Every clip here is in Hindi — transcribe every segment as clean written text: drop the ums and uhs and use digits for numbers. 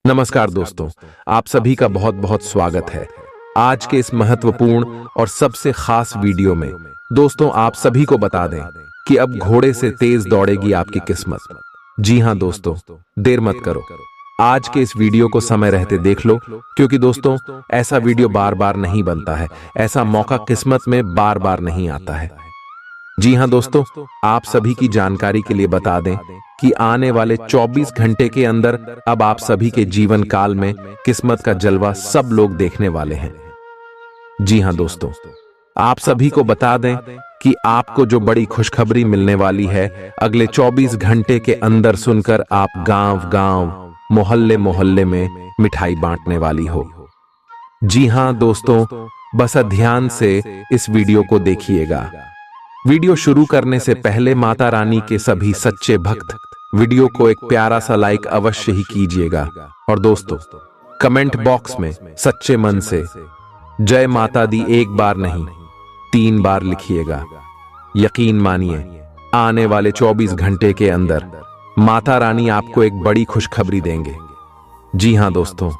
नमस्कार दोस्तों, आप सभी का बहुत बहुत स्वागत है आज के इस महत्वपूर्ण और सबसे खास वीडियो में। दोस्तों, आप सभी को बता दें कि अब घोड़े से तेज दौड़ेगी आपकी किस्मत। जी हां दोस्तों, देर मत करो, आज के इस वीडियो को समय रहते देख लो, क्योंकि दोस्तों ऐसा वीडियो बार बार नहीं बनता है, ऐसा मौका किस्मत में बार बार नहीं आता है। जी हां दोस्तों, आप सभी की जानकारी के लिए बता दें कि आने वाले 24 घंटे के अंदर अब आप सभी के जीवन काल में किस्मत का जलवा सब लोग देखने वाले हैं। जी हां दोस्तों, आप सभी को बता दें कि आपको जो बड़ी खुशखबरी मिलने वाली है अगले 24 घंटे के अंदर सुनकर आप गांव-गांव, मोहल्ले-मोहल्ले में मिठाई बांटने वाली हो। जी हां दोस्तों, बस ध्यान से इस वीडियो को देखिएगा। वीडियो शुरू करने से पहले माता रानी के सभी सच्चे भक्त वीडियो को एक प्यारा सा लाइक अवश्य ही कीजिएगा, और दोस्तों कमेंट बॉक्स में सच्चे मन से जय माता दी एक बार नहीं 3 बार लिखिएगा। यकीन मानिए, आने वाले 24 घंटे के अंदर माता रानी आपको एक बड़ी खुशखबरी देंगे। जी हां दोस्तों,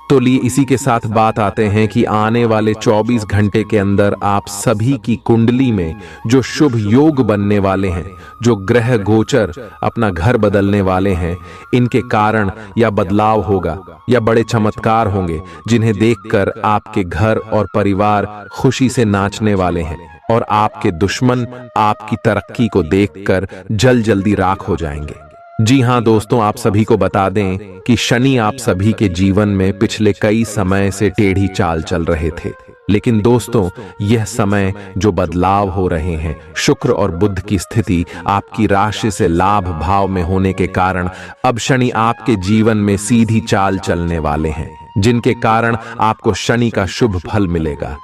तो लिए इसी के साथ बात आते हैं कि आने वाले 24 घंटे के अंदर आप सभी की कुंडली में जो शुभ योग बनने वाले हैं, जो ग्रह गोचर अपना घर बदलने वाले हैं, इनके कारण या बदलाव होगा या बड़े चमत्कार होंगे जिन्हें देखकर आपके घर और परिवार खुशी से नाचने वाले हैं, और आपके दुश्मन आपकी तरक्की को देखकर जल्दी राख हो जाएंगे। जी हां दोस्तों, आप सभी को बता दें कि शनि आप सभी के जीवन में पिछले कई समय से टेढ़ी चाल चल रहे थे, लेकिन दोस्तों यह समय जो बदलाव हो रहे हैं, शुक्र और बुध की स्थिति आपकी राशि से लाभ भाव में होने के कारण अब शनि आपके जीवन में सीधी चाल चलने वाले हैं, जिनके कारण आपको शनि का शुभ फल मिलेगा।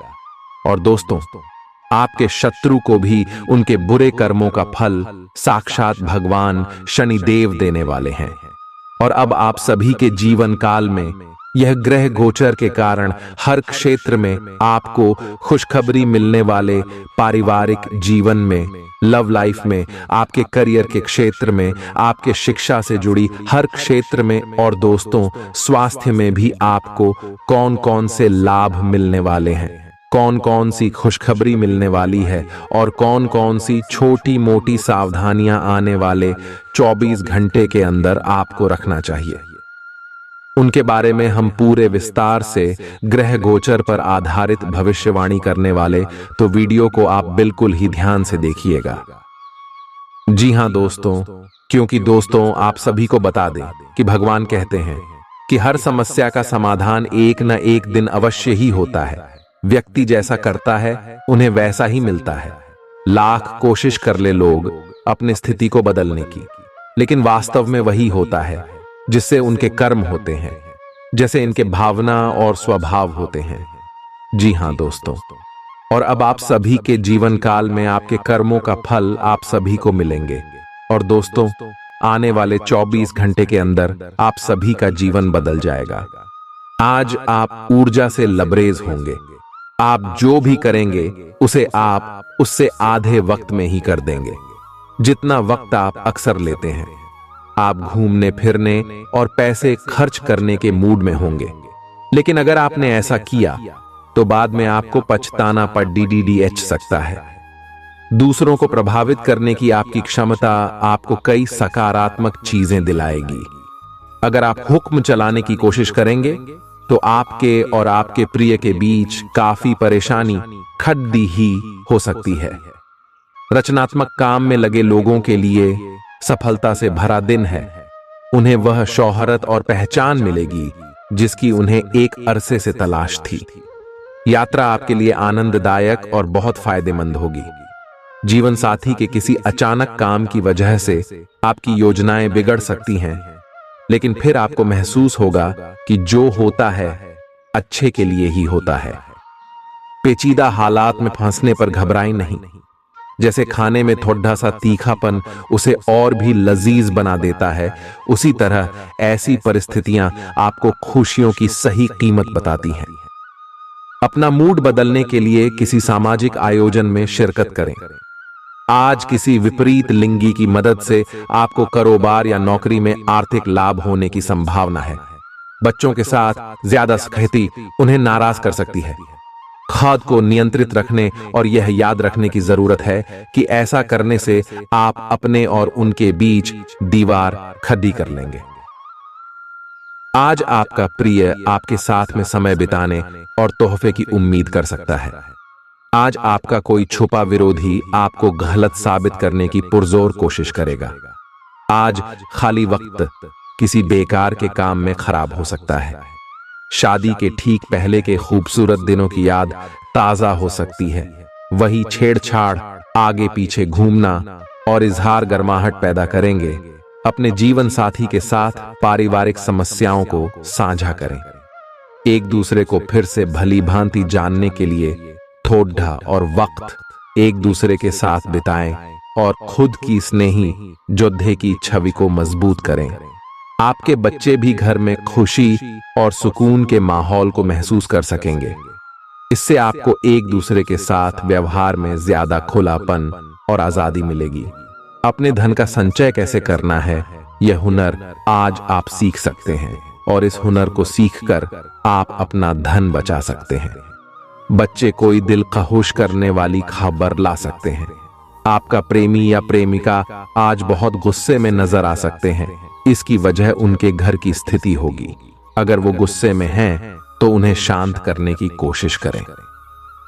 और दोस्तों, आपके शत्रु को भी उनके बुरे कर्मों का फल साक्षात भगवान शनि देव देने वाले हैं। और अब आप सभी के जीवन काल में यह ग्रह गोचर के कारण हर क्षेत्र में आपको खुशखबरी मिलने वाले, पारिवारिक जीवन में, लव लाइफ में, आपके करियर के क्षेत्र में, आपके शिक्षा से जुड़ी हर क्षेत्र में, और दोस्तों स्वास्थ्य में भी आपको कौन कौन से लाभ मिलने वाले हैं, कौन कौन सी खुशखबरी मिलने वाली है, और कौन कौन सी छोटी मोटी सावधानियां आने वाले 24 घंटे के अंदर आपको रखना चाहिए, उनके बारे में हम पूरे विस्तार से ग्रह गोचर पर आधारित भविष्यवाणी करने वाले, तो वीडियो को आप बिल्कुल ही ध्यान से देखिएगा। जी हां दोस्तों, क्योंकि दोस्तों आप सभी को बता दें कि भगवान कहते हैं कि हर समस्या का समाधान एक न एक दिन अवश्य ही होता है। व्यक्ति जैसा करता है उन्हें वैसा ही मिलता है। लाख कोशिश कर ले लोग अपनी स्थिति को बदलने की, लेकिन वास्तव में वही होता है जिससे उनके कर्म होते हैं, जैसे इनके भावना और स्वभाव होते हैं। जी हां दोस्तों, और अब आप सभी के जीवन काल में आपके कर्मों का फल आप सभी को मिलेंगे। और दोस्तों आने वाले 24 घंटे के अंदर आप सभी का जीवन बदल जाएगा। आज आप ऊर्जा से लबरेज होंगे। आप जो भी करेंगे उसे आप उससे आधे वक्त में ही कर देंगे, जितना वक्त आप अक्सर लेते हैं। आप घूमने फिरने और पैसे खर्च करने के मूड में होंगे, लेकिन अगर आपने ऐसा किया तो बाद में आपको पछताना पड़ DDDH सकता है। दूसरों को प्रभावित करने की आपकी क्षमता आपको कई सकारात्मक चीजें दिलाएगी। अगर आप हुक्म चलाने की कोशिश करेंगे तो आपके और आपके प्रिय के बीच काफी परेशानी खड़ी ही हो सकती है। रचनात्मक काम में लगे लोगों के लिए सफलता से भरा दिन है। उन्हें वह शोहरत और पहचान मिलेगी जिसकी उन्हें एक अरसे से तलाश थी। यात्रा आपके लिए आनंददायक और बहुत फायदेमंद होगी। जीवन साथी के किसी अचानक काम की वजह से आपकी योजनाएं बिगड़ सकती हैं, लेकिन फिर आपको महसूस होगा कि जो होता है अच्छे के लिए ही होता है। पेचीदा हालात में फंसने पर घबराएं नहीं। जैसे खाने में थोड़ा सा तीखापन उसे और भी लजीज बना देता है, उसी तरह ऐसी परिस्थितियां आपको खुशियों की सही कीमत बताती हैं। अपना मूड बदलने के लिए किसी सामाजिक आयोजन में शिरकत करें। आज किसी विपरीत लिंगी की मदद से आपको कारोबार या नौकरी में आर्थिक लाभ होने की संभावना है। बच्चों के साथ ज्यादा सख्ती उन्हें नाराज कर सकती है। खुद को नियंत्रित रखने और यह याद रखने की जरूरत है कि ऐसा करने से आप अपने और उनके बीच दीवार खड़ी कर लेंगे। आज आपका प्रिय आपके साथ में समय बिताने और तोहफे की उम्मीद कर सकता है। आज आपका कोई छुपा विरोधी आपको गलत साबित करने की पुरजोर कोशिश करेगा। आज खाली वक्त किसी बेकार के काम में खराब हो सकता है। शादी के ठीक पहले के खूबसूरत दिनों की याद ताजा हो सकती है। वही छेड़छाड़, आगे पीछे घूमना और इजहार गर्माहट पैदा करेंगे। अपने जीवन साथी के साथ पारिवारिक समस्याओं को साझा करें। एक दूसरे को फिर से भली भांति जानने के लिए थोड़ा और वक्त एक दूसरे के साथ बिताएं और खुद की स्नेही योद्धे की छवि को मजबूत करें। आपके बच्चे भी घर में खुशी और सुकून के माहौल को महसूस कर सकेंगे। इससे आपको एक दूसरे के साथ व्यवहार में ज्यादा खुलापन और आजादी मिलेगी। अपने धन का संचय कैसे करना है, यह हुनर आज आप सीख सकते हैं और इस हुनर को सीखकर आप अपना धन बचा सकते हैं। बच्चे कोई दिल खहुश करने वाली खबर ला सकते हैं। आपका प्रेमी या प्रेमिका आज बहुत गुस्से में नजर आ सकते हैं। इसकी वजह उनके घर की स्थिति होगी। अगर वो गुस्से में हैं, तो उन्हें शांत करने की कोशिश करें।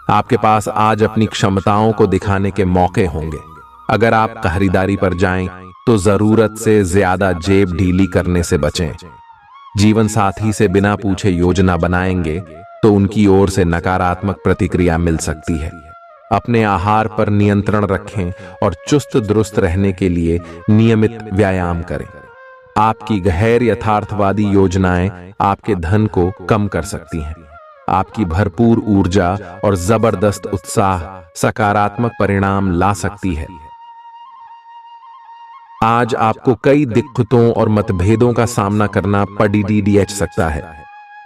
आपके पास आज अपनी क्षमताओं को दिखाने के मौके होंगे। अगर आप खरीदारी पर जाएं, तो जरूरत से ज्यादा जेब ढीली करने से बचें। जीवन साथी से बिना पूछे योजना बनाएंगे तो उनकी ओर से नकारात्मक प्रतिक्रिया मिल सकती है। अपने आहार पर नियंत्रण रखें और चुस्त दुरुस्त रहने के लिए नियमित व्यायाम करें। आपकी गैर यथार्थवादी योजनाएं आपके धन को कम कर सकती हैं। आपकी भरपूर ऊर्जा और जबरदस्त उत्साह सकारात्मक परिणाम ला सकती है। आज आपको कई दिक्कतों और मतभेदों का सामना करना पड़ सकता है,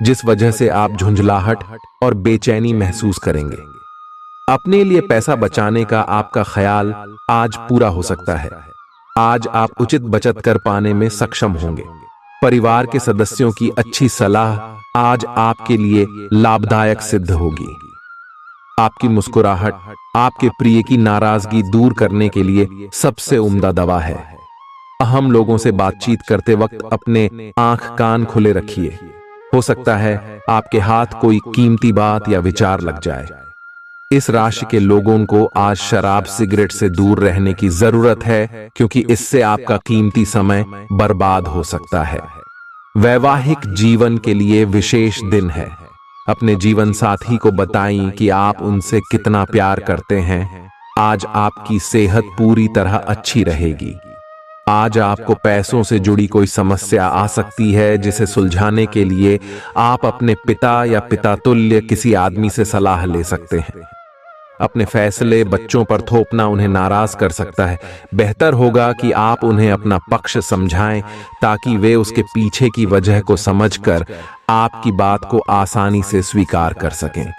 जिस वजह से आप झुंझलाहट और बेचैनी महसूस करेंगे। अपने लिए पैसा बचाने का आपका ख्याल आज पूरा हो सकता है। आज आप उचित बचत कर पाने में सक्षम होंगे। परिवार के सदस्यों की अच्छी सलाह आज आपके लिए लाभदायक सिद्ध होगी। आपकी मुस्कुराहट आपके प्रिय की नाराजगी दूर करने के लिए सबसे उम्दा दवा है। अहम लोगों से बातचीत करते वक्त अपने आंख कान खुले रखिए। हो सकता है आपके हाथ कोई कीमती बात या विचार लग जाए। इस राशि के लोगों को आज शराब सिगरेट से दूर रहने की जरूरत है, क्योंकि इससे आपका कीमती समय बर्बाद हो सकता है। वैवाहिक जीवन के लिए विशेष दिन है। अपने जीवन साथी को बताएं कि आप उनसे कितना प्यार करते हैं। आज आपकी सेहत पूरी तरह अच्छी रहेगी। आज आपको पैसों से जुड़ी कोई समस्या आ सकती है, जिसे सुलझाने के लिए आप अपने पिता या पिता तुल्य किसी आदमी से सलाह ले सकते हैं। अपने फैसले बच्चों पर थोपना उन्हें नाराज कर सकता है। बेहतर होगा कि आप उन्हें अपना पक्ष समझाएं, ताकि वे उसके पीछे की वजह को समझकर आपकी बात को आसानी से स्वीकार कर सकें।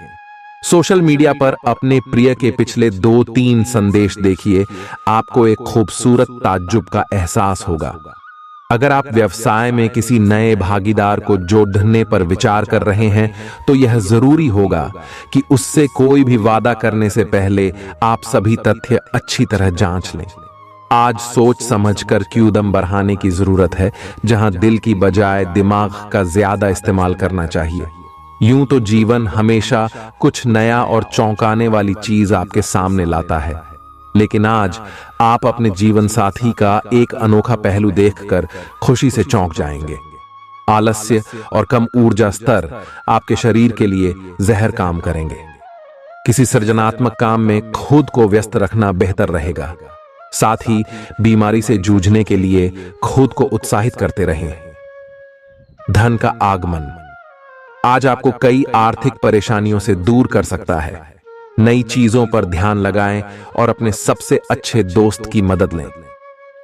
सोशल मीडिया पर अपने प्रिय के पिछले 2-3 संदेश देखिए। आपको एक खूबसूरत ताज्जुब का एहसास होगा। अगर आप व्यवसाय में किसी नए भागीदार को जोड़ने पर विचार कर रहे हैं, तो यह जरूरी होगा कि उससे कोई भी वादा करने से पहले आप सभी तथ्य अच्छी तरह जांच लें। आज सोच समझकर कदम बढ़ाने की जरूरत है, जहां दिल की बजाय दिमाग का ज्यादा इस्तेमाल करना चाहिए। यूं तो जीवन हमेशा कुछ नया और चौंकाने वाली चीज आपके सामने लाता है, लेकिन आज आप अपने जीवन साथी का एक अनोखा पहलू देखकर खुशी से चौंक जाएंगे। आलस्य और कम ऊर्जा स्तर आपके शरीर के लिए जहर काम करेंगे। किसी सृजनात्मक काम में खुद को व्यस्त रखना बेहतर रहेगा। साथ ही बीमारी से जूझने के लिए खुद को उत्साहित करते रहें। धन का आगमन आज आपको कई आर्थिक परेशानियों से दूर कर सकता है। नई चीजों पर ध्यान लगाएं और अपने सबसे अच्छे दोस्त की मदद लें।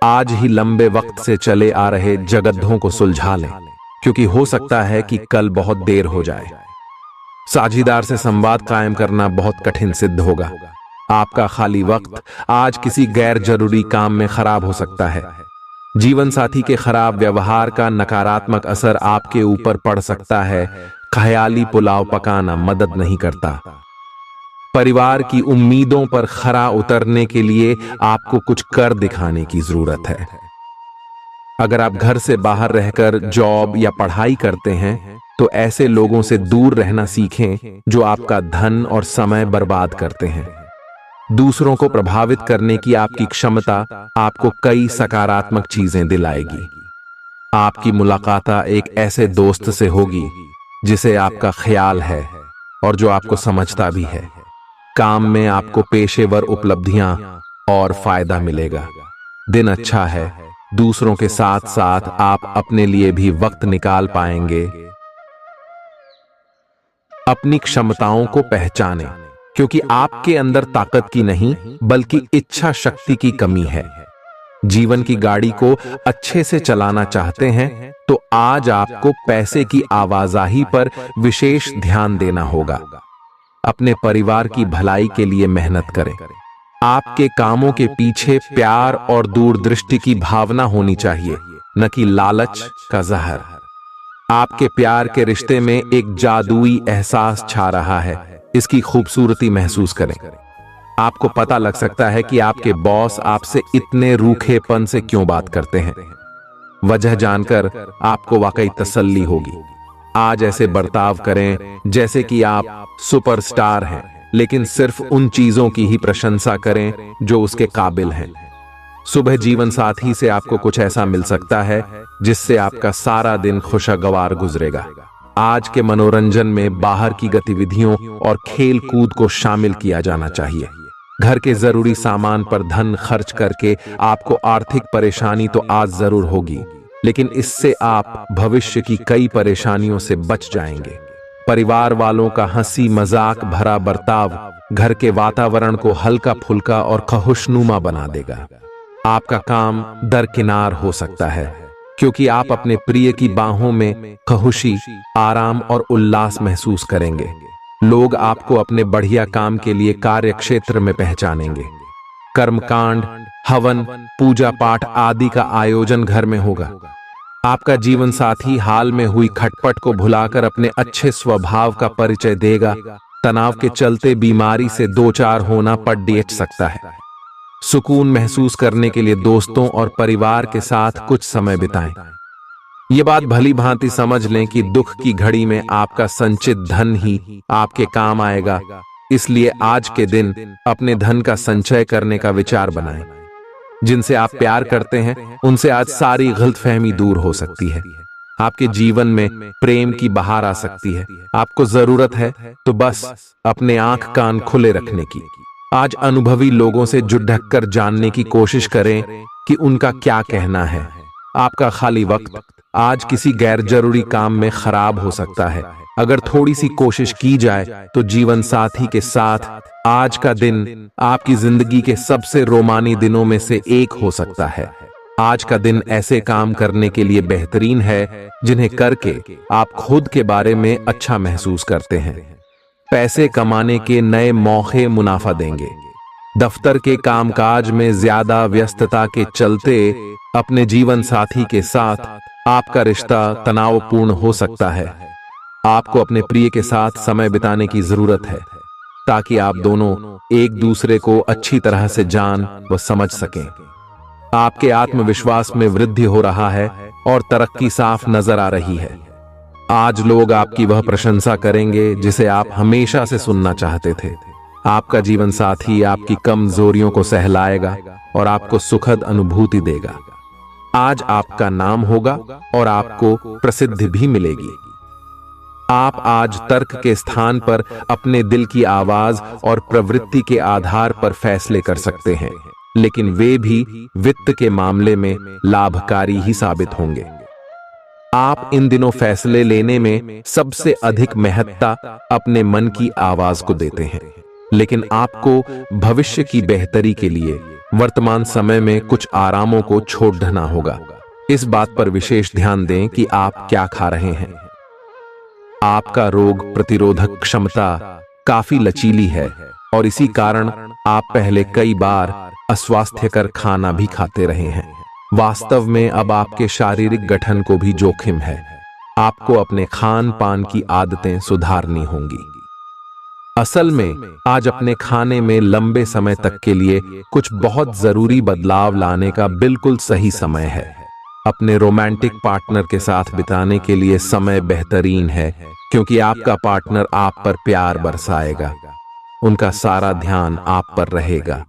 आज ही लंबे वक्त से चले आ रहे जगद्धों को सुलझा लें, क्योंकि हो सकता है कि कल बहुत देर हो जाए। साझीदार से संवाद कायम करना बहुत कठिन सिद्ध होगा। आपका खाली वक्त आज किसी गैर जरूरी काम में खराब हो सकता है। जीवन साथी के खराब व्यवहार का नकारात्मक असर आपके ऊपर पड़ सकता है। ख्याली पुलाव पकाना मदद नहीं करता। परिवार की उम्मीदों पर खरा उतरने के लिए आपको कुछ कर दिखाने की जरूरत है। अगर आप घर से बाहर रहकर जॉब या पढ़ाई करते हैं तो ऐसे लोगों से दूर रहना सीखें जो आपका धन और समय बर्बाद करते हैं। दूसरों को प्रभावित करने की आपकी क्षमता आपको कई सकारात्मक चीजें दिलाएगी। आपकी मुलाकात एक ऐसे दोस्त से होगी जिसे आपका ख्याल है और जो आपको समझता भी है। काम में आपको पेशेवर उपलब्धियां और फायदा मिलेगा। दिन अच्छा है। दूसरों के साथ साथ आप अपने लिए भी वक्त निकाल पाएंगे। अपनी क्षमताओं को पहचानें, क्योंकि आपके अंदर ताकत की नहीं बल्कि इच्छा शक्ति की कमी है। जीवन की गाड़ी को अच्छे से चलाना चाहते हैं तो आज आपको पैसे की आवाजाही पर विशेष ध्यान देना होगा। अपने परिवार की भलाई के लिए मेहनत करें। आपके कामों के पीछे प्यार और दूरदृष्टि की भावना होनी चाहिए, न कि लालच का जहर। आपके प्यार के रिश्ते में एक जादुई एहसास छा रहा है। इसकी खूबसूरती महसूस करें। आपको पता लग सकता है कि आपके बॉस आपसे इतने रूखेपन से क्यों बात करते हैं। वजह जानकर आपको वाकई तसल्ली होगी। आज ऐसे बर्ताव करें जैसे कि आप सुपरस्टार हैं, लेकिन सिर्फ उन चीजों की ही प्रशंसा करें जो उसके काबिल हैं। सुबह जीवन साथी से आपको कुछ ऐसा मिल सकता है जिससे आपका सारा दिन खुशगवार गुजरेगा। आज के मनोरंजन में बाहर की गतिविधियों और खेल कूद को शामिल किया जाना चाहिए। घर के जरूरी सामान पर धन खर्च करके आपको आर्थिक परेशानी तो आज जरूर होगी, लेकिन इससे आप भविष्य की कई परेशानियों से बच जाएंगे। परिवार वालों का हंसी मजाक भरा बर्ताव घर के वातावरण को हल्का फुल्का और खुशनुमा बना देगा। आपका काम दरकिनार हो सकता है, क्योंकि आप अपने प्रिय की बाहों में खुशी, आराम और उल्लास महसूस करेंगे। लोग आपको अपने बढ़िया काम के लिए कार्य क्षेत्र में पहचानेंगे। कर्मकांड, हवन, पूजा पाठ आदि का आयोजन घर में होगा। आपका जीवन साथी हाल में हुई खटपट को भुलाकर अपने अच्छे स्वभाव का परिचय देगा। तनाव के चलते बीमारी से दो चार होना पड़ सकता है। सुकून महसूस करने के लिए दोस्तों और परिवार के साथ कुछ समय बिताएं। ये बात भली भांति समझ लें कि दुख की घड़ी में आपका संचित धन ही आपके काम आएगा। इसलिए आज के दिन अपने धन का संचय करने का विचार बनाएं। जिनसे आप प्यार करते हैं उनसे आज सारी गलतफहमी दूर हो सकती है। आपके जीवन में प्रेम की बहार आ सकती है। आपको जरूरत है तो बस अपने आंख कान खुले रखने की। आज अनुभवी लोगों से जुड़ ढक कर जानने की कोशिश करें कि उनका क्या कहना है। आपका खाली वक्त आज किसी गैर जरूरी काम में खराब हो सकता है। अगर थोड़ी सी कोशिश की जाए तो जीवन साथी के साथ आज का दिन आपकी जिंदगी के सबसे रोमानी दिनों में से एक हो सकता है। आज का दिन ऐसे काम करने के लिए बेहतरीन है जिन्हें करके आप खुद के बारे में अच्छा महसूस करते हैं। पैसे कमाने के नए मौके मुनाफा देंगे। दफ्तर के कामकाज में ज्यादा व्यस्तता के चलते अपने जीवन साथी के साथ आपका रिश्ता तनावपूर्ण हो सकता है। आपको अपने प्रिय के साथ समय बिताने की जरूरत है ताकि आप दोनों एक दूसरे को अच्छी तरह से जान व समझ सकें। आपके आत्मविश्वास में वृद्धि हो रहा है और तरक्की साफ नजर आ रही है। आज लोग आपकी वह प्रशंसा करेंगे जिसे आप हमेशा से सुनना चाहते थे। आपका जीवन साथी आपकी कमजोरियों को सहलाएगा और आपको सुखद अनुभूति देगा। आज आपका नाम होगा और आपको प्रसिद्धि भी मिलेगी। आप आज तर्क के स्थान पर अपने दिल की आवाज और प्रवृत्ति के आधार पर फैसले कर सकते हैं, लेकिन वे भी वित्त के मामले में लाभकारी ही साबित होंगे। आप इन दिनों फैसले लेने में सबसे अधिक महत्ता अपने मन की आवाज को देते हैं, लेकिन आपको भविष्य की बेहतरी के लिए वर्तमान समय में कुछ आरामों को छोड़ना होगा। इस बात पर विशेष ध्यान दें कि आप क्या खा रहे हैं। आपका रोग प्रतिरोधक क्षमता काफी लचीली है और इसी कारण आप पहले कई बार अस्वास्थ्यकर खाना भी खाते रहे हैं। वास्तव में अब आपके शारीरिक गठन को भी जोखिम है। आपको अपने खान पान की आदतें सुधारनी होंगी। असल में आज अपने खाने में लंबे समय तक के लिए कुछ बहुत जरूरी बदलाव लाने का बिल्कुल सही समय है। अपने रोमांटिक पार्टनर के साथ बिताने के लिए समय बेहतरीन है, क्योंकि आपका पार्टनर आप पर प्यार बरसाएगा। उनका सारा ध्यान आप पर रहेगा।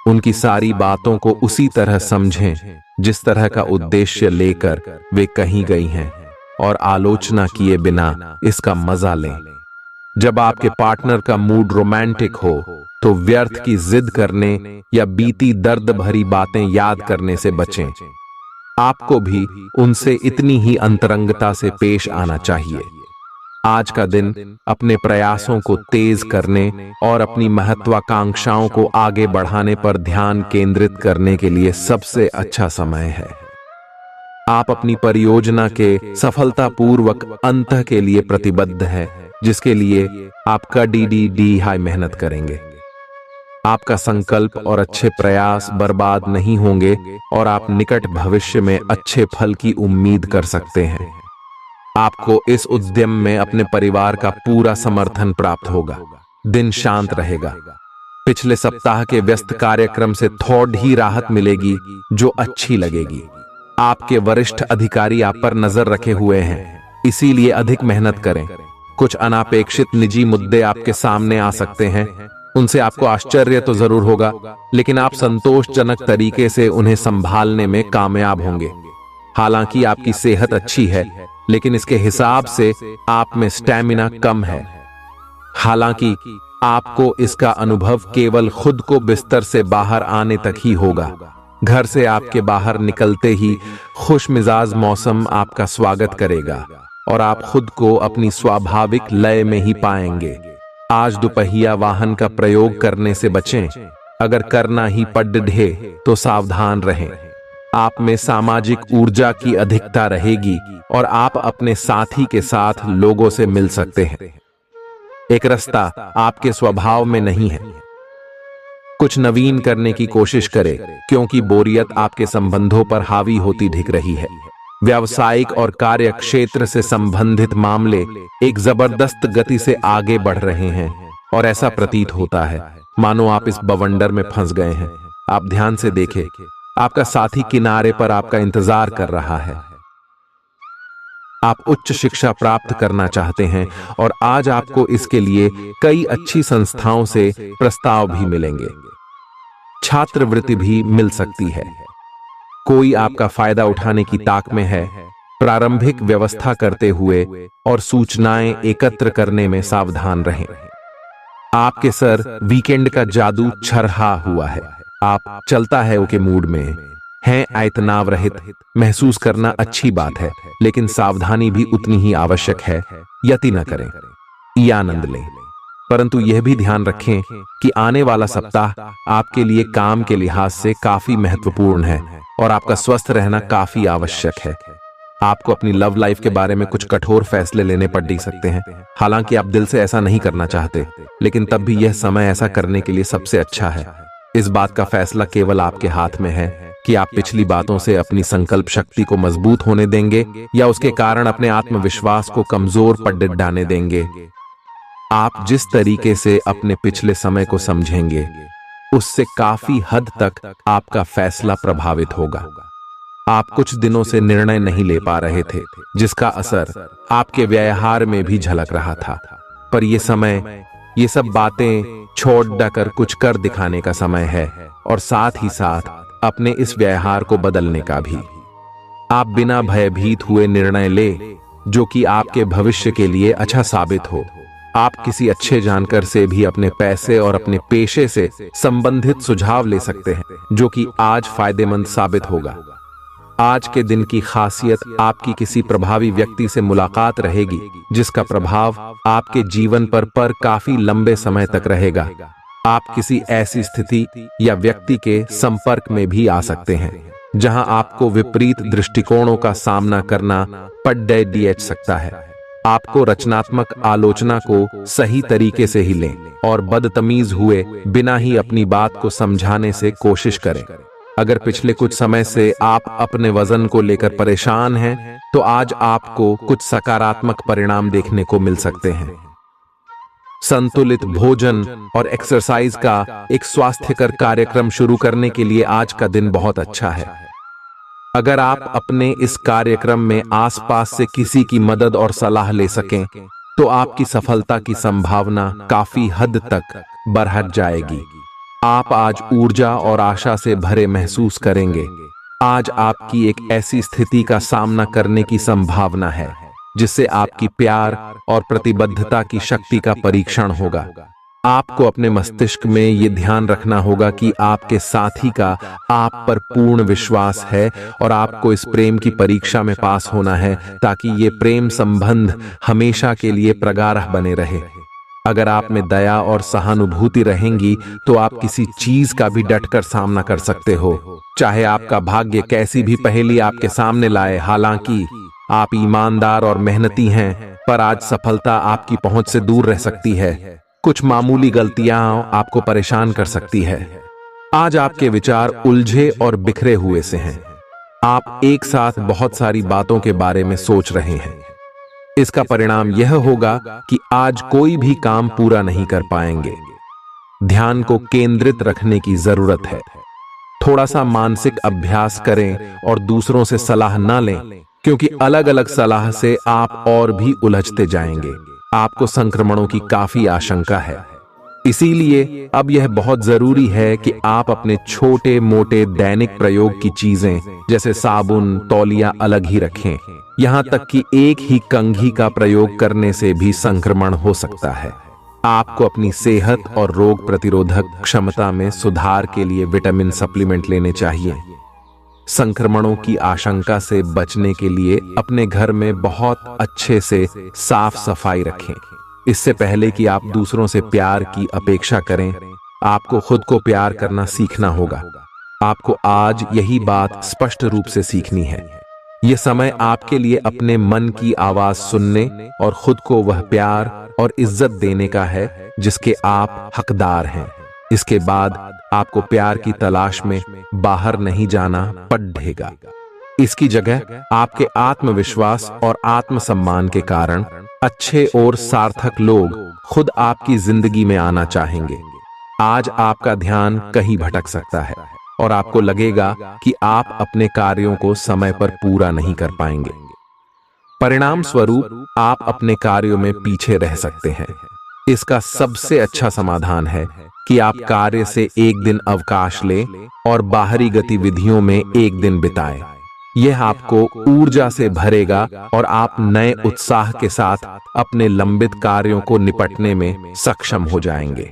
उनकी सारी बातों को उसी तरह समझें जिस तरह का उद्देश्य लेकर वे कहीं गई हैं, और आलोचना किए बिना इसका मजा लें। जब आपके पार्टनर का मूड रोमांटिक हो तो व्यर्थ की जिद करने या बीती दर्द भरी बातें याद करने से बचें। आपको भी उनसे इतनी ही अंतरंगता से पेश आना चाहिए। आज का दिन अपने प्रयासों को तेज करने और अपनी महत्वाकांक्षाओं को आगे बढ़ाने पर ध्यान केंद्रित करने के लिए सबसे अच्छा समय है। आप अपनी परियोजना के सफलतापूर्वक अंत के लिए प्रतिबद्ध हैं, जिसके लिए आपका डी हाई मेहनत करेंगे। आपका संकल्प और अच्छे प्रयास बर्बाद नहीं होंगे और आप निकट भविष्य में अच्छे फल की उम्मीद कर सकते हैं। आपको इस उद्यम में अपने परिवार का पूरा समर्थन प्राप्त होगा। दिन शांत रहेगा। पिछले सप्ताह के व्यस्त कार्यक्रम से थोड़ी राहत मिलेगी जो अच्छी लगेगी। आपके वरिष्ठ अधिकारी आप पर नजर रखे हुए हैं, इसीलिए अधिक मेहनत करें। कुछ अनापेक्षित निजी मुद्दे आपके सामने आ सकते हैं। उनसे आपको आश्चर्य तो जरूर होगा, लेकिन आप संतोषजनक तरीके से उन्हें संभालने में कामयाब होंगे। हालांकि आपकी सेहत अच्छी है, लेकिन इसके हिसाब से आप में स्टैमिना कम है। हालांकि आपको इसका अनुभव केवल खुद को बिस्तर से बाहर आने तक ही होगा। घर से आपके बाहर निकलते ही खुशमिजाज मौसम आपका स्वागत करेगा और आप खुद को अपनी स्वाभाविक लय में ही पाएंगे। आज दुपहिया वाहन का प्रयोग करने से बचें। अगर करना ही पड़े तो सावधान रहें। आप में सामाजिक ऊर्जा की अधिकता रहेगी और आप अपने साथी के साथ लोगों से मिल सकते हैं। एक रास्ता आपके स्वभाव में नहीं है। कुछ नवीन करने की कोशिश करें, क्योंकि बोरियत आपके संबंधों पर हावी होती दिख रही है। व्यावसायिक और कार्य क्षेत्र से संबंधित मामले एक जबरदस्त गति से आगे बढ़ रहे हैं और ऐसा प्रतीत होता है मानो आप इस बवंडर में फंस गए हैं। आप ध्यान से देखें, आपका साथी किनारे पर आपका इंतजार कर रहा है। आप उच्च शिक्षा प्राप्त करना चाहते हैं और आज आपको इसके लिए कई अच्छी संस्थाओं से प्रस्ताव भी मिलेंगे। छात्रवृत्ति भी मिल सकती है। कोई आपका फायदा उठाने की ताक में है। प्रारंभिक व्यवस्था करते हुए और सूचनाएं एकत्र करने में सावधान रहें। आपके सर वीकेंड का जादू छरहा हुआ है। आप चलता है के मूड में हैं। तनाव रहित महसूस करना अच्छी बात है, लेकिन सावधानी भी उतनी ही आवश्यक है। यति न करें, ये आनंद लें, परंतु यह भी ध्यान रखें कि आने वाला सप्ताह आपके लिए काम के लिहाज से काफी महत्वपूर्ण है और आपका स्वस्थ रहना काफी आवश्यक है। आपको अपनी लव लाइफ के बारे में कुछ कठोर फैसले लेने पड़ सकते हैं। हालांकि आप दिल से ऐसा नहीं करना चाहते, लेकिन तब भी यह समय ऐसा करने के लिए सबसे अच्छा है। इस बात का फैसला केवल आपके हाथ में है कि आप पिछली बातों से अपनी संकल्प शक्ति को मजबूत होने देंगे या उसके कारण अपने आत्मविश्वास को कमजोर पड़ डालने देंगे। आप जिस तरीके से अपने पिछले समय को समझेंगे, उससे काफी हद तक आपका फैसला प्रभावित होगा। आप कुछ दिनों से निर्णय नहीं ले पा रहे थे, जिसका असर आपके व्यवहार में भी झलक रहा था। पर यह समय ये सब बातें छोड़ कर कुछ कर दिखाने का समय है और साथ ही साथ अपने इस व्यवहार को बदलने का भी। आप बिना भयभीत हुए निर्णय ले जो कि आपके भविष्य के लिए अच्छा साबित हो। आप किसी अच्छे जानकार से भी अपने पैसे और अपने पेशे से संबंधित सुझाव ले सकते हैं, जो कि आज फायदेमंद साबित होगा। आज के दिन की खासियत आपकी किसी प्रभावी व्यक्ति से मुलाकात रहेगी, जिसका प्रभाव आपके जीवन पर काफी लंबे समय तक रहेगा। आप किसी ऐसी स्थिति या व्यक्ति के संपर्क में भी आ सकते हैं जहां आपको विपरीत दृष्टिकोणों का सामना करना पड़ सकता है। आपको रचनात्मक आलोचना को सही तरीके से ही लें और बदतमीज हुए बिना ही अपनी बात को समझाने से कोशिश करें। अगर पिछले कुछ समय से आप अपने वजन को लेकर परेशान हैं, तो आज आपको कुछ सकारात्मक परिणाम देखने को मिल सकते हैं। संतुलित भोजन और एक्सरसाइज का एक स्वास्थ्यकर कार्यक्रम शुरू करने के लिए आज का दिन बहुत अच्छा है। अगर आप अपने इस कार्यक्रम में आसपास से किसी की मदद और सलाह ले सकें, तो आपकी सफलता की संभावना काफी हद तक बढ़ जाएगी। आप आज ऊर्जा और आशा से भरे महसूस करेंगे। आज आपकी एक ऐसी स्थिति का सामना करने की संभावना है जिससे आपकी प्यार और प्रतिबद्धता की शक्ति का परीक्षण होगा। आपको अपने मस्तिष्क में ये ध्यान रखना होगा कि आपके साथी का आप पर पूर्ण विश्वास है और आपको इस प्रेम की परीक्षा में पास होना है ताकि ये प्रेम संबंध हमेशा के लिए प्रगाढ़ बने रहे। अगर आप में दया और सहानुभूति रहेंगी तो आप किसी चीज का भी डटकर सामना कर सकते हो, चाहे आपका भाग्य कैसी भी पहेली आपके सामने लाए। हालांकि आप ईमानदार और मेहनती हैं, पर आज सफलता आपकी पहुंच से दूर रह सकती है। कुछ मामूली गलतियां आपको परेशान कर सकती है। आज आपके विचार उलझे और बिखरे हुए से हैं। आप एक साथ बहुत सारी बातों के बारे में सोच रहे हैं। इसका परिणाम यह होगा कि आज कोई भी काम पूरा नहीं कर पाएंगे। ध्यान को केंद्रित रखने की जरूरत है। थोड़ा सा मानसिक अभ्यास करें और दूसरों से सलाह न लें, क्योंकि अलग अलग सलाह से आप और भी उलझते जाएंगे। आपको संक्रमणों की काफी आशंका है, इसीलिए अब यह बहुत जरूरी है कि आप अपने छोटे मोटे दैनिक प्रयोग की चीजें जैसे साबुन, तौलिया अलग ही रखें। यहां तक कि एक ही कंघी का प्रयोग करने से भी संक्रमण हो सकता है। आपको अपनी सेहत और रोग प्रतिरोधक क्षमता में सुधार के लिए विटामिन सप्लीमेंट लेने चाहिए। संक्रमणों की आशंका से बचने के लिए अपने घर में बहुत अच्छे से साफ सफाई रखें। इससे पहले कि आप दूसरों से प्यार की अपेक्षा करें, आपको खुद को प्यार करना सीखना होगा। आपको आज यही बात स्पष्ट रूप से सीखनी है। यह समय आपके लिए अपने मन की आवाज सुनने और खुद को वह प्यार और इज्जत देने का है जिसके आप हकदार हैं। इसके बाद आपको प्यार की तलाश में बाहर नहीं जाना पड़ेगा। इसकी जगह आपके आत्मविश्वास और आत्मसम्मान के कारण अच्छे और सार्थक लोग खुद आपकी जिंदगी में आना चाहेंगे। आज आपका ध्यान कहीं भटक सकता है और आपको लगेगा कि आप अपने कार्यों को समय पर पूरा नहीं कर पाएंगे। परिणाम स्वरूप आप अपने कार्यों में पीछे रह सकते हैं। इसका सबसे अच्छा समाधान है कि आप कार्य से एक दिन अवकाश लें और बाहरी गतिविधियों में एक दिन बिताएं। यह आपको ऊर्जा से भरेगा और आप नए उत्साह के साथ अपने लंबित कार्यों को निपटने में सक्षम हो जाएंगे।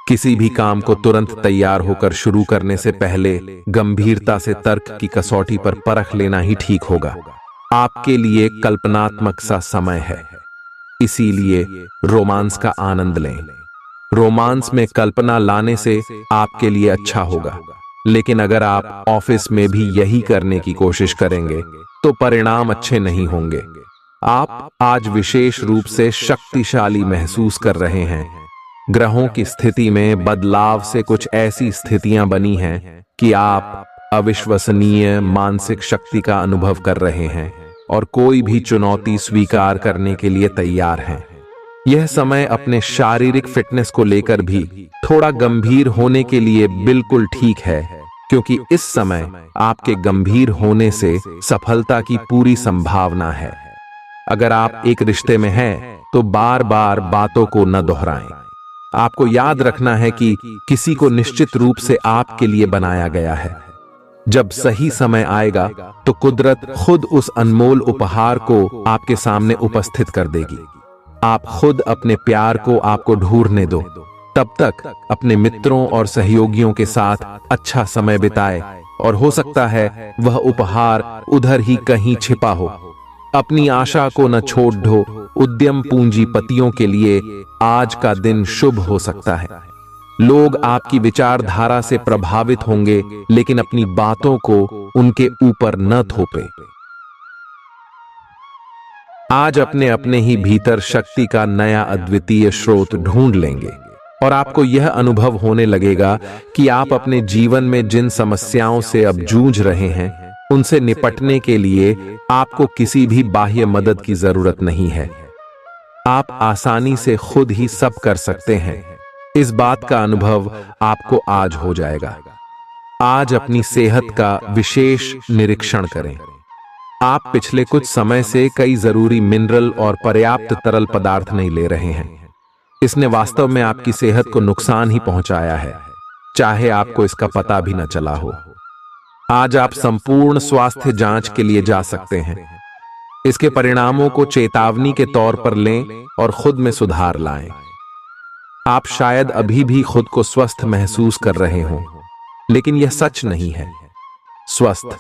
किसी भी काम को तुरंत तैयार होकर शुरू करने से पहले गंभीरता से तर्क की कसौटी पर परख लेना ही ठीक होगा। आपके लिए कल्पनात्मक सा समय है, इसीलिए रोमांस का आनंद लें। रोमांस में कल्पना लाने से आपके लिए अच्छा होगा, लेकिन अगर आप ऑफिस में भी यही करने की कोशिश करेंगे तो परिणाम अच्छे नहीं होंगे। आप आज विशेष रूप से शक्तिशाली महसूस कर रहे हैं। ग्रहों की स्थिति में बदलाव से कुछ ऐसी स्थितियां बनी हैं कि आप अविश्वसनीय मानसिक शक्ति का अनुभव कर रहे हैं और कोई भी चुनौती स्वीकार करने के लिए तैयार हैं। यह समय अपने शारीरिक फिटनेस को लेकर भी थोड़ा गंभीर होने के लिए बिल्कुल ठीक है, क्योंकि इस समय आपके गंभीर होने से सफलता की पूरी संभावना है। अगर आप एक रिश्ते में हैं तो बार बार बातों को न दोहराएं। आपको याद रखना है कि किसी को निश्चित रूप से आपके लिए बनाया गया है। जब सही समय आएगा तो कुदरत खुद उस अनमोल उपहार को आपके सामने उपस्थित कर देगी। आप खुद अपने प्यार को आपको ढूंढने दो। तब तक अपने मित्रों और सहयोगियों के साथ अच्छा समय बिताए और हो सकता है वह उपहार उधर ही कहीं छिपा हो। अपनी आशा को न छोड़ दो। उद्यम पूंजीपतियों के लिए आज का दिन शुभ हो सकता है। लोग आपकी विचारधारा से प्रभावित होंगे, लेकिन अपनी बातों को उनके ऊपर न थोपे। आज अपने अपने ही भीतर शक्ति का नया अद्वितीय स्रोत ढूंढ लेंगे। और आपको यह अनुभव होने लगेगा कि आप अपने जीवन में जिन समस्याओं से अब जूझ रहे हैं उनसे निपटने के लिए आपको किसी भी बाह्य मदद की जरूरत नहीं है। आप आसानी से खुद ही सब कर सकते हैं। इस बात का अनुभव आपको आज हो जाएगा। आज अपनी सेहत का विशेष निरीक्षण करें। आप पिछले कुछ समय से कई जरूरी मिनरल और पर्याप्त तरल पदार्थ नहीं ले रहे हैं। इसने वास्तव में आपकी सेहत को नुकसान ही पहुंचाया है, चाहे आपको इसका पता भी न चला हो। आज आप संपूर्ण स्वास्थ्य जांच के लिए जा सकते हैं। इसके परिणामों को चेतावनी के तौर पर लें और खुद में सुधार लाएं। आप शायद अभी भी खुद को स्वस्थ महसूस कर रहे हों, लेकिन यह सच नहीं है। स्वस्थ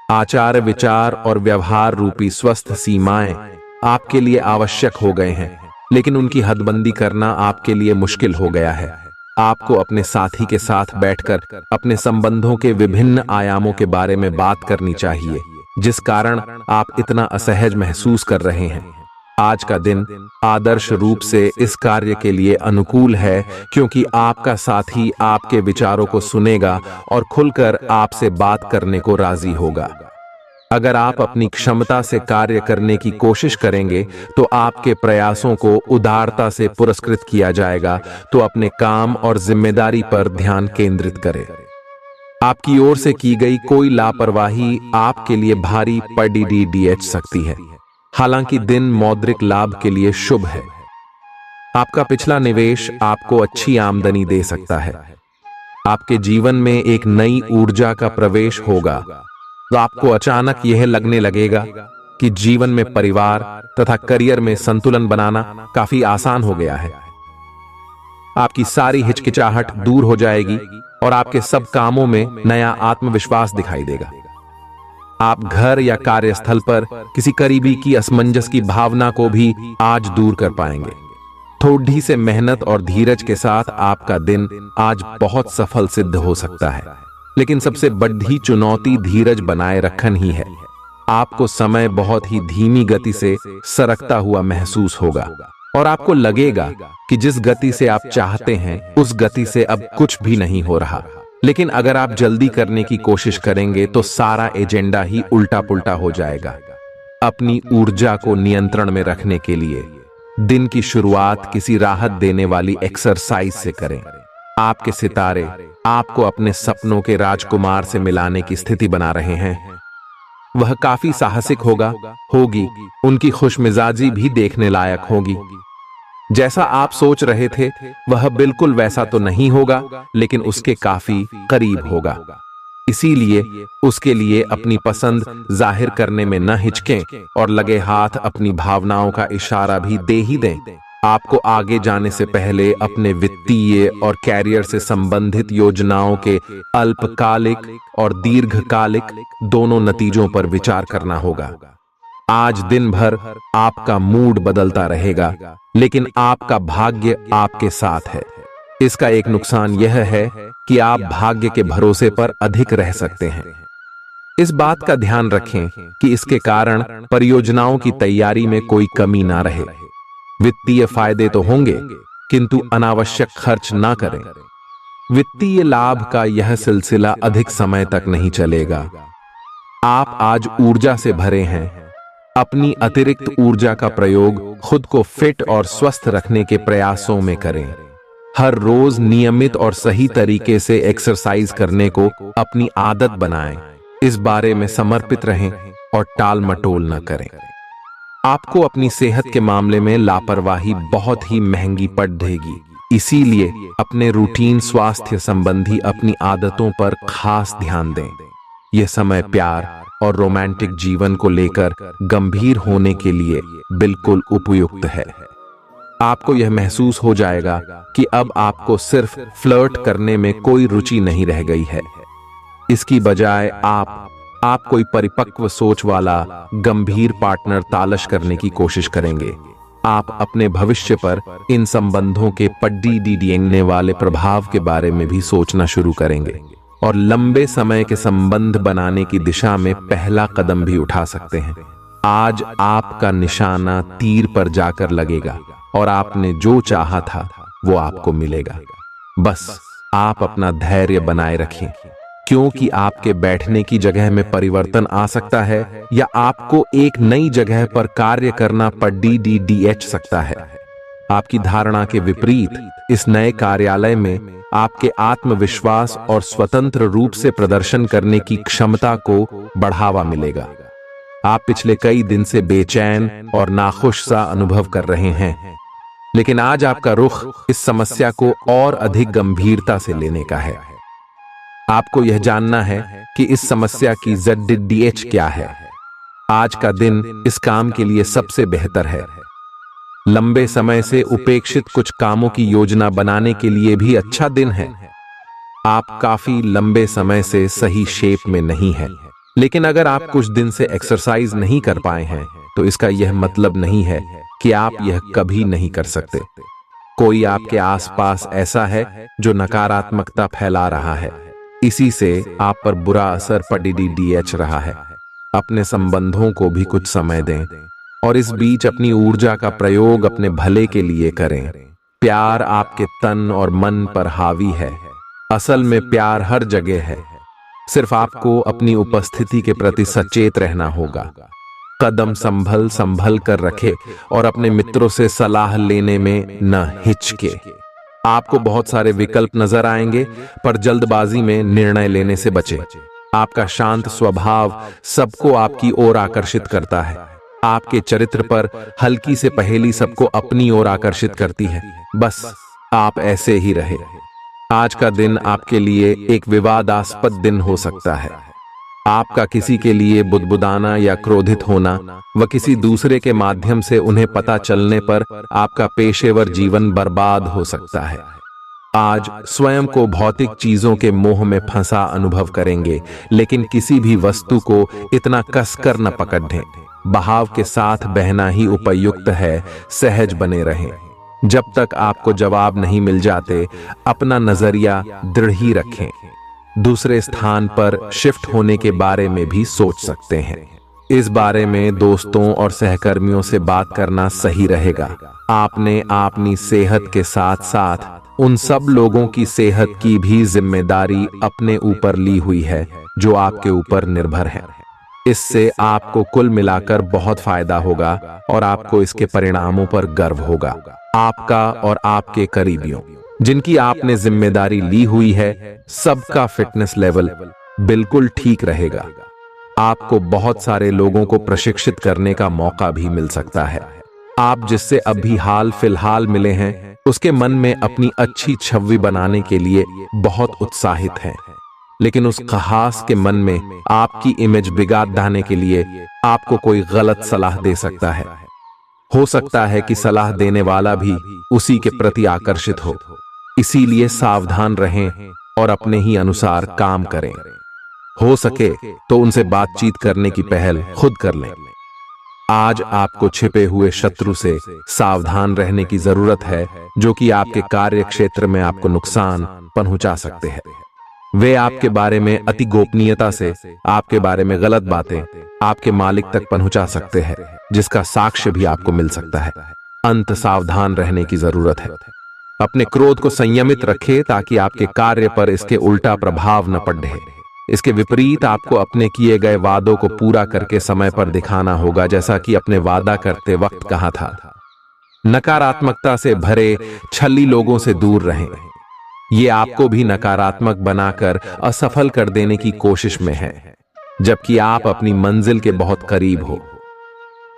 आचार, विचार और व्यवहार रूपी स्वस्थ सीमाएं आपके लिए आवश्यक हो गए हैं, लेकिन उनकी हदबंदी करना आपके लिए मुश्किल हो गया है। आपको अपने साथी के साथ बैठकर अपने संबंधों के विभिन्न आयामों के बारे में बात करनी चाहिए, जिस कारण आप इतना असहज महसूस कर रहे हैं। आज का दिन आदर्श रूप से इस कार्य के लिए अनुकूल है, क्योंकि आपका साथी आपके विचारों को सुनेगा और खुलकर आपसे बात करने को राजी होगा। अगर आप अपनी क्षमता से कार्य करने की कोशिश करेंगे तो आपके प्रयासों को उदारता से पुरस्कृत किया जाएगा। तो अपने काम और जिम्मेदारी पर ध्यान केंद्रित करें। आपकी ओर से की गई कोई लापरवाही आपके लिए भारी पड़ सकती है। हालांकि दिन मौद्रिक लाभ के लिए शुभ है। आपका पिछला निवेश आपको अच्छी आमदनी दे सकता है। आपके जीवन में एक नई ऊर्जा का प्रवेश होगा, तो आपको अचानक यह लगने लगेगा कि जीवन में परिवार तथा करियर में संतुलन बनाना काफी आसान हो गया है। आपकी सारी हिचकिचाहट दूर हो जाएगी और आपके सब कामों में नया आत्मविश्वास दिखाई देगा। आप घर या कार्यस्थल पर किसी करीबी की असमंजस की भावना को भी आज दूर कर पाएंगे। थोड़ी से मेहनत और धीरज के साथ आपका दिन आज बहुत सफल सिद्ध हो सकता है, लेकिन सबसे बड़ी चुनौती धीरज बनाए रखना ही है। आपको समय बहुत ही धीमी गति से सरकता हुआ महसूस होगा और आपको लगेगा कि जिस गति से आप चाहते हैं उस गति से अब कुछ भी नहीं हो रहा। लेकिन अगर आप जल्दी करने की कोशिश करेंगे तो सारा एजेंडा ही उल्टा पुल्टा हो जाएगा। अपनी ऊर्जा को नियंत्रण में रखने के लिए दिन की शुरुआत किसी राहत देने वाली एक्सरसाइज से करें। आपके सितारे आपको अपने सपनों के राजकुमार से मिलाने की स्थिति बना रहे हैं। वह काफी साहसिक होगी। उनकी खुशमिजाजी भी देखने लायक होगी। जैसा आप सोच रहे थे वह बिल्कुल वैसा तो नहीं होगा, लेकिन उसके काफी करीब होगा। इसीलिए उसके लिए अपनी पसंद जाहिर करने में न हिचकें और लगे हाथ अपनी भावनाओं का इशारा भी दे ही दें। आपको आगे जाने से पहले अपने वित्तीय और कैरियर से संबंधित योजनाओं के अल्पकालिक और दीर्घकालिक दोनों नतीजों पर विचार करना होगा। आज दिन भर आपका मूड बदलता रहेगा, लेकिन आपका भाग्य आपके साथ है। इसका एक नुकसान यह है कि आप भाग्य के भरोसे पर अधिक रह सकते हैं। इस बात का ध्यान रखें कि इसके कारण परियोजनाओं की तैयारी में कोई कमी ना रहे। वित्तीय फायदे तो होंगे, किंतु अनावश्यक खर्च ना करें। वित्तीय लाभ का यह सिलसिला अधिक समय तक नहीं चलेगा। आप आज ऊर्जा से भरे हैं। अपनी अतिरिक्त ऊर्जा का प्रयोग खुद को फिट और स्वस्थ रखने के प्रयासों में करें। हर रोज नियमित और सही तरीके से एक्सरसाइज करने को अपनी आदत बनाएं। इस बारे में समर्पित रहें और टाल मटोल न करें। आपको अपनी सेहत के मामले में लापरवाही बहुत ही महंगी पड़ेगी। इसीलिए अपने रूटीन स्वास्थ्य संबंधी अपनी आदतों पर खास ध्यान दें। यह समय प्यार और रोमांटिक जीवन को लेकर गंभीर होने के लिए बिल्कुल उपयुक्त है। आपको यह महसूस हो जाएगा कि अब आपको सिर्फ फ्लर्ट करने में कोई रुचि नहीं रह गई है। इसकी बजाय आप कोई परिपक्व सोच वाला गंभीर पार्टनर तलाश करने की कोशिश करेंगे। आप अपने भविष्य पर इन संबंधों के पड़ने वाले प्रभाव के बारे में भी सोचना शुरू करेंगे और लंबे समय के संबंध बनाने की दिशा में पहला कदम भी उठा सकते हैं। आज आपका निशाना तीर पर जाकर लगेगा और आपने जो चाहा था वो आपको मिलेगा। बस आप अपना धैर्य बनाए रखें, क्योंकि आपके बैठने की जगह में परिवर्तन आ सकता है या आपको एक नई जगह पर कार्य करना पड़ सकता है। आपकी धारणा के विपरीत इस नए कार्यालय में आपके आत्मविश्वास और स्वतंत्र रूप से प्रदर्शन करने की क्षमता को बढ़ावा मिलेगा। आप पिछले कई दिन से बेचैन और नाखुश सा अनुभव कर रहे हैं, लेकिन आज आपका रुख इस समस्या को और अधिक गंभीरता से लेने का है। आपको यह जानना है कि इस समस्या की ZDH क्या है। आज का दिन इस काम के लिए सबसे बेहतर है। लंबे समय से उपेक्षित कुछ कामों की योजना बनाने के लिए भी अच्छा दिन है। आप काफी लंबे समय से सही शेप में नहीं हैं, लेकिन अगर आप कुछ दिन से एक्सरसाइज नहीं कर पाए हैं तो इसका यह मतलब नहीं है कि आप यह कभी नहीं कर सकते। कोई आपके आसपास ऐसा है जो नकारात्मकता फैला रहा है, इसी से आप पर बुरा असर पड़ रहा है। अपने संबंधों को भी कुछ समय दें और इस बीच अपनी ऊर्जा का प्रयोग अपने भले के लिए करें। प्यार आपके तन और मन पर हावी है। असल में प्यार हर जगह है, सिर्फ आपको अपनी उपस्थिति के प्रति सचेत रहना होगा। कदम संभल संभल कर रखे और अपने मित्रों से सलाह लेने में न हिचके। आपको बहुत सारे विकल्प नजर आएंगे, पर जल्दबाजी में निर्णय लेने से बचें। आपका शांत स्वभाव सबको आपकी ओर आकर्षित करता है। आपके चरित्र पर हल्की से पहेली सबको अपनी ओर आकर्षित करती है। बस आप ऐसे ही रहे। आज का दिन आपके लिए एक विवादास्पद दिन हो सकता है। आपका किसी के लिए बुदबुदाना या क्रोधित होना व किसी दूसरे के माध्यम से उन्हें पता चलने पर आपका पेशेवर जीवन बर्बाद हो सकता है। आज स्वयं को भौतिक चीजों के मोह में फंसा अनुभव करेंगे, लेकिन किसी भी वस्तु को इतना कसकर न पकड़ें। बहाव के साथ बहना ही उपयुक्त है। सहज बने रहें। जब तक आपको जवाब नहीं मिल जाते, अपना नजरिया दृढ़ ही रखें। दूसरे स्थान पर शिफ्ट होने के बारे में भी सोच सकते हैं। इस बारे में दोस्तों और सहकर्मियों से बात करना सही रहेगा। आपने अपनी सेहत के साथ साथ उन सब लोगों की सेहत की भी जिम्मेदारी अपने ऊपर ली हुई है जो आपके ऊपर निर्भर है। इससे आपको कुल मिलाकर बहुत फायदा होगा और आपको इसके परिणामों पर गर्व होगा। आपका और आपके करीबियों जिनकी आपने जिम्मेदारी ली हुई है, सबका फिटनेस लेवल बिल्कुल ठीक रहेगा। आपको बहुत सारे लोगों को प्रशिक्षित करने का मौका भी मिल सकता है। आप जिससे अभी हाल फिलहाल मिले हैं, उसके मन में अपनी अच्छी छवि बनाने के लिए बहुत उत्साहित हैं, लेकिन उस खास के मन में आपकी इमेज बिगाड़ डालने के लिए आपको कोई गलत सलाह दे सकता है। हो सकता है कि सलाह देने वाला भी उसी के प्रति आकर्षित हो। इसीलिए सावधान रहें और अपने ही अनुसार काम करें। हो सके तो उनसे बातचीत करने की पहल खुद कर लें। आज आपको छिपे हुए शत्रु से सावधान रहने की जरूरत है, जो कि आपके कार्य क्षेत्र में आपको नुकसान पहुंचा सकते हैं। वे आपके बारे में अति गोपनीयता से आपके बारे में गलत बातें आपके मालिक तक पहुंचा सकते हैं, जिसका साक्ष्य भी आपको मिल सकता है। अंत सावधान रहने की जरूरत है। अपने क्रोध को संयमित रखें ताकि आपके कार्य पर इसके उल्टा प्रभाव न पड़े। इसके विपरीत आपको अपने किए गए वादों को पूरा करके समय पर दिखाना होगा, जैसा कि अपने वादा करते वक्त कहा था। नकारात्मकता से भरे छली लोगों से दूर रहें। ये आपको भी नकारात्मक बनाकर असफल कर देने की कोशिश में है, जबकि आप अपनी मंजिल के बहुत करीब हो।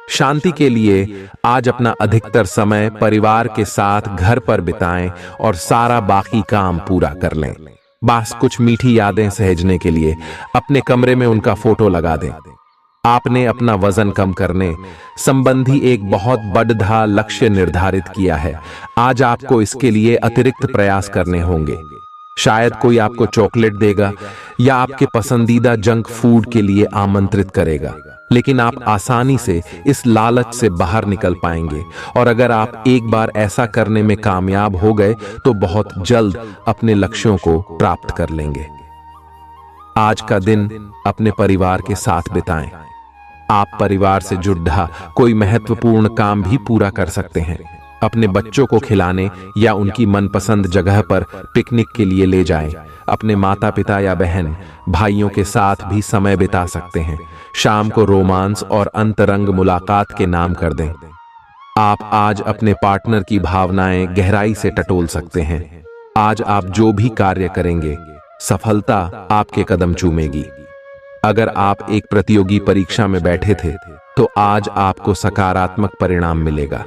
शांति के लिए आज अपना अधिकतर समय परिवार के साथ घर पर बिताएं और सारा बाकी काम पूरा कर लें। बस कुछ मीठी यादें सहेजने के लिए अपने कमरे में उनका फोटो लगा दें। आपने अपना वजन कम करने संबंधी एक बहुत बड़ा लक्ष्य निर्धारित किया है। आज आपको इसके लिए अतिरिक्त प्रयास करने होंगे। शायद कोई आपको चॉकलेट देगा या आपके पसंदीदा जंक फूड के लिए आमंत्रित करेगा, लेकिन आप आसानी से इस लालच से बाहर निकल पाएंगे। और अगर आप एक बार ऐसा करने में कामयाब हो गए तो बहुत जल्द अपने लक्ष्यों को प्राप्त कर लेंगे। आज का दिन अपने परिवार के साथ बिताएं। आप परिवार से जुड़ा कोई महत्वपूर्ण काम भी पूरा कर सकते हैं। अपने बच्चों को खिलाने या उनकी मनपसंद जगह पर पिकनिक के लिए ले जाएं। अपने माता पिता या बहन भाइयों के साथ भी समय बिता सकते हैं। शाम को रोमांस और अंतरंग मुलाकात के नाम कर दें। आप आज अपने पार्टनर की भावनाएं गहराई से टटोल सकते हैं। आज आप जो भी कार्य करेंगे, सफलता आपके कदम चूमेगी। अगर आप एक प्रतियोगी परीक्षा में बैठे थे, तो आज आपको सकारात्मक परिणाम मिलेगा।